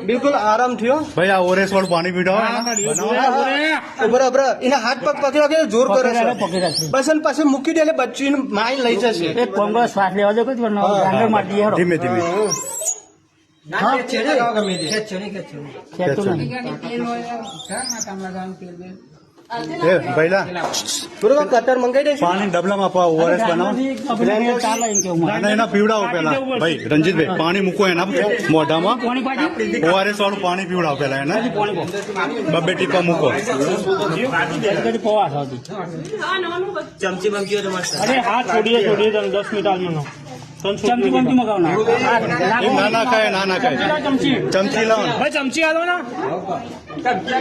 બિલકુલ આરામ થયો ભાઈ આ ઓરેસ વાળું પાણી પીવડાવો બરાબર એના હાથ પગ પકડ્યો કે જોર કરે છે બસ એને પાછું મૂકી દે એટલે બચ્ચીને માઈ લઈ જશે એક કોંગો શ્વાસ લેવા દો કે ગાંડર મારી દઈએ હરો ધીમે ધીમે ખેંચતો નહીં એ ભાઈલા બરોબર કટર મંગાઈ દઈશું પાણી ડબલામાં ઓરેસ બનાવો ચાલે એમ કેવું અને એના પીવડાવો પેલા ભાઈ રંજીતભાઈ પાણી મૂકો એના મોઢામાં કોની પાછી ઓઆરએસ વાળું પાણી પીવડાવો પેલા એને બબે ટીપા મૂકો પવા થતી ચમચી બમચી તમારે અરે હા છોડીએ 10 મિનિટ આલવાનો ચમચી બમચી મગાવના ના ના ખાય ના ના ખાય ચમચી લાવો ભાઈ ચમચી આલો ને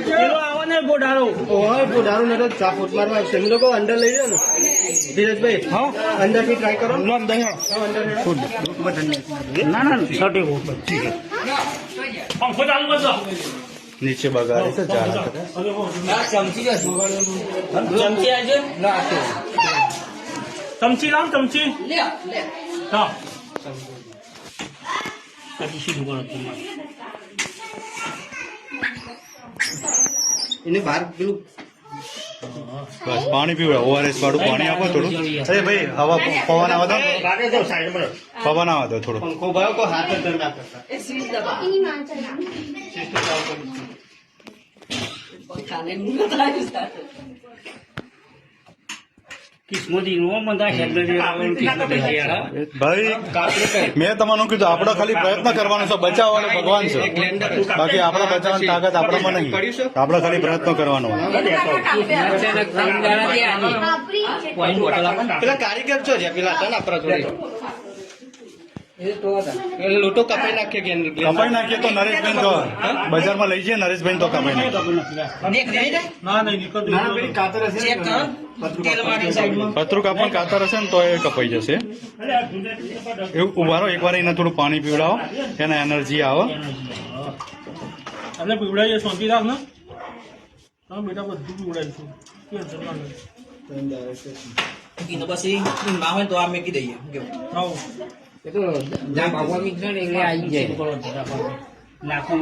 પેલો આવો ને બોડારો ઓય પોડારું ને તો ચા ફૂટ મારવા આવશે એમ લોકો અંદર લઈ જાઓ ને ધીરજભાઈ હા અંદર થી ટ્રાય કરો લો અંદર ના ના છોટે કો ઠીક પંખો ચાલુ કરજો નીચે બગાડે છે ઝાડા કરે ચમચી આજે ચમચી લાવ ચમચી હા પછી સીધું કરો એને બહાર પેલું બસ પાણી પીવડાવો ઓઆરએસ વાળું પાણી આપો થોડું અરે ભાઈ હવા પવન આવવા દો પવન આવવા દો થોડું પંખો ભાવ કો હાથ અંદર ના કરતા કિસ્મતી નો મંદા હેલ્ડ ભાઈ મેં તમને કીધું આપણે ખાલી પ્રયત્ન કરવાનો છે બચાવવાનો ભગવાન છે બાકી આપણે બચાવવાની તાકાત આપણામાં નહીં આપણે ખાલી પ્રયત્ન કરવાનો પેલા કારીગર છો છે પેલા હતા ને આપણા જોડે લોટો કપાઈ નાખીએ કે કપાઈ નાખીએ તો નરેશભાઈ તો બજારમાં લઈ જઈએ નરેશભાઈ તો કપાઈ નાખીએ પતરું કાપણ કાતર હશે ને તો એ કપાઈ જશે એવું ઉભારો એકવાર એને થોડું પાણી પીવડાવો એને એનર્જી આવે આપણે પીવડાવીએ શાંતિ રાખ ને હા બેટા બધું પીવડાવીશું પછી ના હોય તો આ મેકી દઈએ નાખું